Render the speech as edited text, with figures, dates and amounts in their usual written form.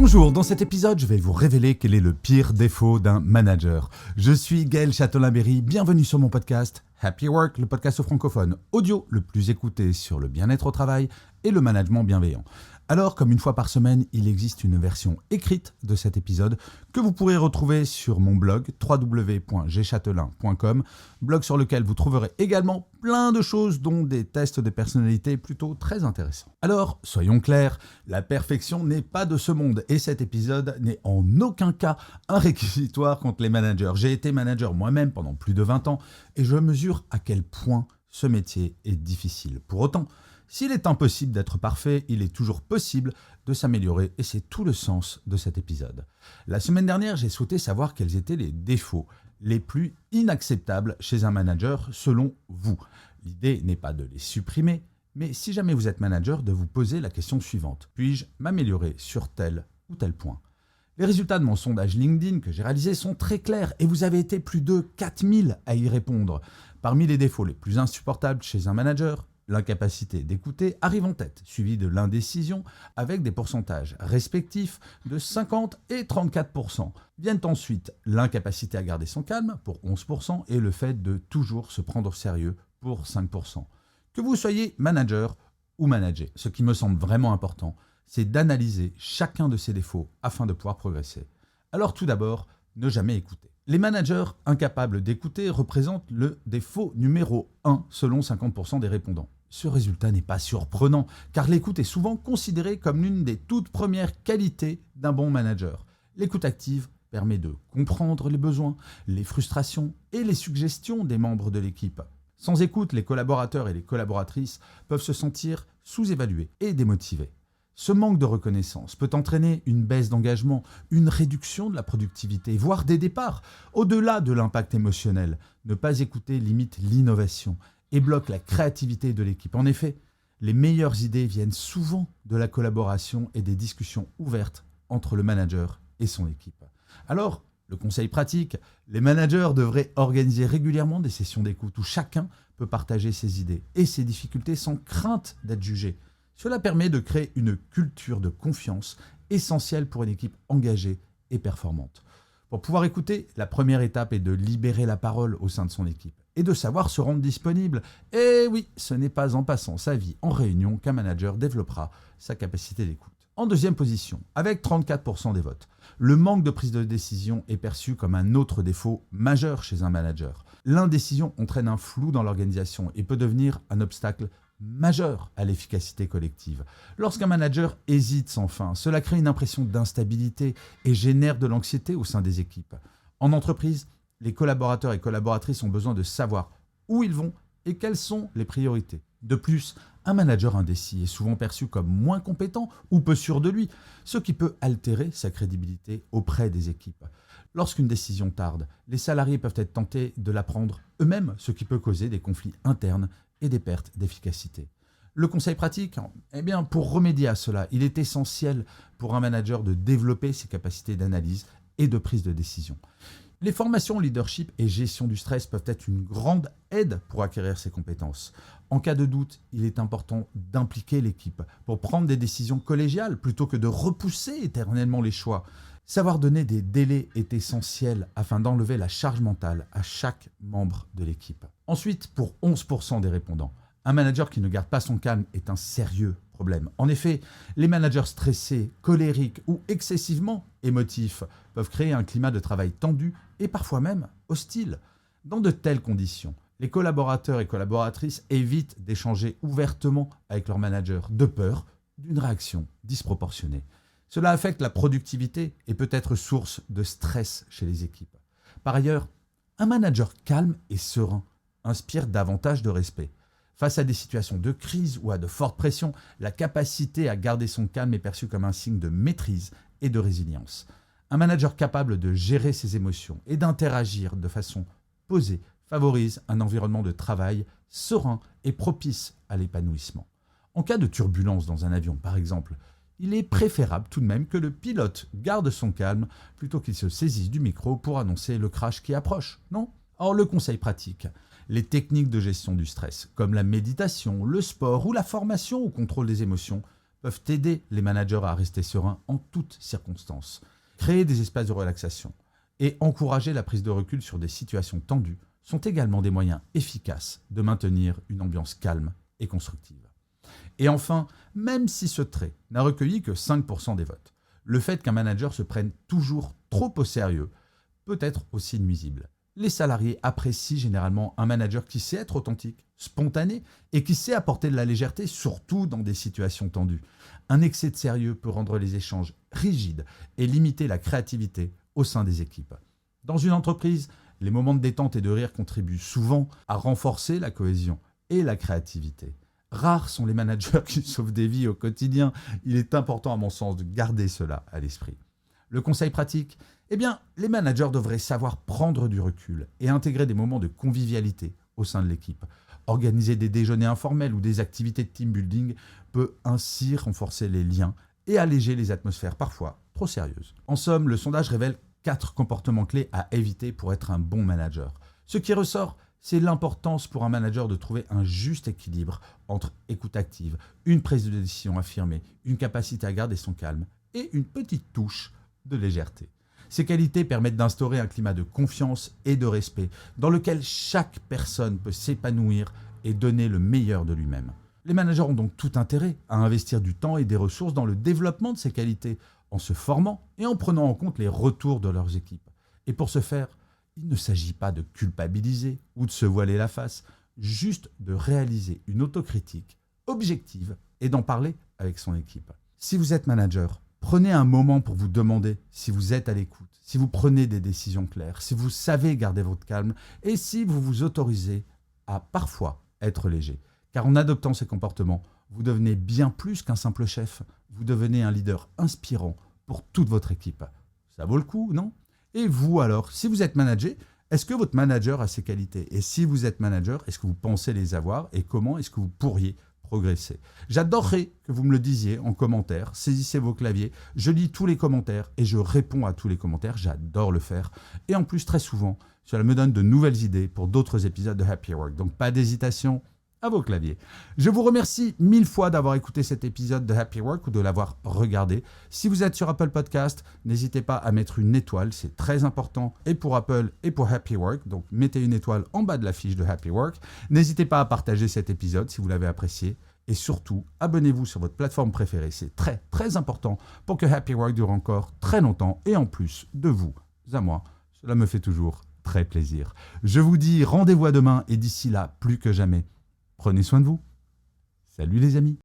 Bonjour, dans cet épisode, je vais vous révéler quel est le pire défaut d'un manager. Je suis Gaël Châtelain-Berry, bienvenue sur mon podcast Happy Work, le podcast francophone audio le plus écouté sur le bien-être au travail et le management bienveillant. Alors, comme une fois par semaine, il existe une version écrite de cet épisode que vous pourrez retrouver sur mon blog www.gchatelain.com, blog sur lequel vous trouverez également plein de choses dont des tests de personnalité plutôt très intéressants. Alors, soyons clairs, la perfection n'est pas de ce monde et cet épisode n'est en aucun cas un réquisitoire contre les managers. J'ai été manager moi-même pendant plus de 20 ans et je mesure à quel point ce métier est difficile. Pour autant, s'il est impossible d'être parfait, il est toujours possible de s'améliorer et c'est tout le sens de cet épisode. La semaine dernière, j'ai souhaité savoir quels étaient les défauts les plus inacceptables chez un manager selon vous. L'idée n'est pas de les supprimer, mais si jamais vous êtes manager, de vous poser la question suivante. Puis-je m'améliorer sur tel ou tel point ? Les résultats de mon sondage LinkedIn que j'ai réalisé sont très clairs et vous avez été plus de 4000 à y répondre. Parmi les défauts les plus insupportables chez un manager, l'incapacité d'écouter arrive en tête, suivi de l'indécision avec des pourcentages respectifs de 50 et 34%. Viennent ensuite l'incapacité à garder son calme pour 11% et le fait de toujours se prendre au sérieux pour 5%. Que vous soyez manager ou manager, ce qui me semble vraiment important, c'est d'analyser chacun de ces défauts afin de pouvoir progresser. Alors tout d'abord, ne jamais écouter. Les managers incapables d'écouter représentent le défaut numéro 1 selon 50% des répondants. Ce résultat n'est pas surprenant, car l'écoute est souvent considérée comme l'une des toutes premières qualités d'un bon manager. L'écoute active permet de comprendre les besoins, les frustrations et les suggestions des membres de l'équipe. Sans écoute, les collaborateurs et les collaboratrices peuvent se sentir sous-évalués et démotivés. Ce manque de reconnaissance peut entraîner une baisse d'engagement, une réduction de la productivité, voire des départs. Au-delà de l'impact émotionnel, ne pas écouter limite l'innovation et bloque la créativité de l'équipe. En effet, les meilleures idées viennent souvent de la collaboration et des discussions ouvertes entre le manager et son équipe. Alors, le conseil pratique, les managers devraient organiser régulièrement des sessions d'écoute où chacun peut partager ses idées et ses difficultés sans crainte d'être jugé. Cela permet de créer une culture de confiance essentielle pour une équipe engagée et performante. Pour pouvoir écouter, la première étape est de libérer la parole au sein de son équipe et de savoir se rendre disponible. Et oui, ce n'est pas en passant sa vie en réunion qu'un manager développera sa capacité d'écoute. En deuxième position, avec 34% des votes, le manque de prise de décision est perçu comme un autre défaut majeur chez un manager. L'indécision entraîne un flou dans l'organisation et peut devenir un obstacle majeur à l'efficacité collective. Lorsqu'un manager hésite sans fin, cela crée une impression d'instabilité et génère de l'anxiété au sein des équipes. En entreprise, les collaborateurs et collaboratrices ont besoin de savoir où ils vont et quelles sont les priorités. De plus, un manager indécis est souvent perçu comme moins compétent ou peu sûr de lui, ce qui peut altérer sa crédibilité auprès des équipes. Lorsqu'une décision tarde, les salariés peuvent être tentés de la prendre eux-mêmes, ce qui peut causer des conflits internes et des pertes d'efficacité. Le conseil pratique, pour remédier à cela, il est essentiel pour un manager de développer ses capacités d'analyse et de prise de décision. Les formations leadership et gestion du stress peuvent être une grande aide pour acquérir ces compétences. En cas de doute, il est important d'impliquer l'équipe pour prendre des décisions collégiales plutôt que de repousser éternellement les choix. Savoir donner des délais est essentiel afin d'enlever la charge mentale à chaque membre de l'équipe. Ensuite, pour 11% des répondants, un manager qui ne garde pas son calme est un sérieux problème. En effet, les managers stressés, colériques ou excessivement émotifs peuvent créer un climat de travail tendu et parfois même hostile. Dans de telles conditions, les collaborateurs et collaboratrices évitent d'échanger ouvertement avec leur manager de peur d'une réaction disproportionnée. Cela affecte la productivité et peut être source de stress chez les équipes. Par ailleurs, un manager calme et serein inspire davantage de respect. Face à des situations de crise ou à de fortes pressions, la capacité à garder son calme est perçue comme un signe de maîtrise et de résilience. Un manager capable de gérer ses émotions et d'interagir de façon posée favorise un environnement de travail serein et propice à l'épanouissement. En cas de turbulence dans un avion, par exemple, il est préférable tout de même que le pilote garde son calme plutôt qu'il se saisisse du micro pour annoncer le crash qui approche, non ? Or, le conseil pratique, les techniques de gestion du stress, comme la méditation, le sport ou la formation au contrôle des émotions, peuvent aider les managers à rester sereins en toutes circonstances. Créer des espaces de relaxation et encourager la prise de recul sur des situations tendues sont également des moyens efficaces de maintenir une ambiance calme et constructive. Et enfin, même si ce trait n'a recueilli que 5% des votes, le fait qu'un manager se prenne toujours trop au sérieux peut être aussi nuisible. Les salariés apprécient généralement un manager qui sait être authentique, spontané et qui sait apporter de la légèreté, surtout dans des situations tendues. Un excès de sérieux peut rendre les échanges rigides et limiter la créativité au sein des équipes. Dans une entreprise, les moments de détente et de rire contribuent souvent à renforcer la cohésion et la créativité. Rares sont les managers qui sauvent des vies au quotidien. Il est important à mon sens de garder cela à l'esprit. Le conseil pratique, les managers devraient savoir prendre du recul et intégrer des moments de convivialité au sein de l'équipe. Organiser des déjeuners informels ou des activités de team building peut ainsi renforcer les liens et alléger les atmosphères parfois trop sérieuses. En somme, le sondage révèle 4 comportements clés à éviter pour être un bon manager. Ce qui ressort, c'est l'importance pour un manager de trouver un juste équilibre entre écoute active, une prise de décision affirmée, une capacité à garder son calme et une petite touche de légèreté. Ces qualités permettent d'instaurer un climat de confiance et de respect dans lequel chaque personne peut s'épanouir et donner le meilleur de lui-même. Les managers ont donc tout intérêt à investir du temps et des ressources dans le développement de ces qualités, en se formant et en prenant en compte les retours de leurs équipes. Et pour ce faire, il ne s'agit pas de culpabiliser ou de se voiler la face, juste de réaliser une autocritique objective et d'en parler avec son équipe. Si vous êtes manager, prenez un moment pour vous demander si vous êtes à l'écoute, si vous prenez des décisions claires, si vous savez garder votre calme et si vous vous autorisez à parfois être léger. Car en adoptant ces comportements, vous devenez bien plus qu'un simple chef. Vous devenez un leader inspirant pour toute votre équipe. Ça vaut le coup, non ? Et vous alors, si vous êtes manager, est-ce que votre manager a ces qualités ? Et si vous êtes manager, est-ce que vous pensez les avoir ? Et comment est-ce que vous pourriez progresser ? J'adorerais que vous me le disiez en commentaire. Saisissez vos claviers. Je lis tous les commentaires et je réponds à tous les commentaires. J'adore le faire. Et en plus, très souvent, cela me donne de nouvelles idées pour d'autres épisodes de Happy Work. Donc pas d'hésitation. À vos claviers. Je vous remercie 1000 fois d'avoir écouté cet épisode de Happy Work ou de l'avoir regardé. Si vous êtes sur Apple Podcast, n'hésitez pas à mettre une étoile, c'est très important, et pour Apple et pour Happy Work. Donc mettez une étoile en bas de la fiche de Happy Work. N'hésitez pas à partager cet épisode si vous l'avez apprécié. Et surtout, abonnez-vous sur votre plateforme préférée. C'est très très important pour que Happy Work dure encore très longtemps. Et en plus de vous à moi, cela me fait toujours très plaisir. Je vous dis rendez-vous à demain et d'ici là, plus que jamais, prenez soin de vous. Salut les amis.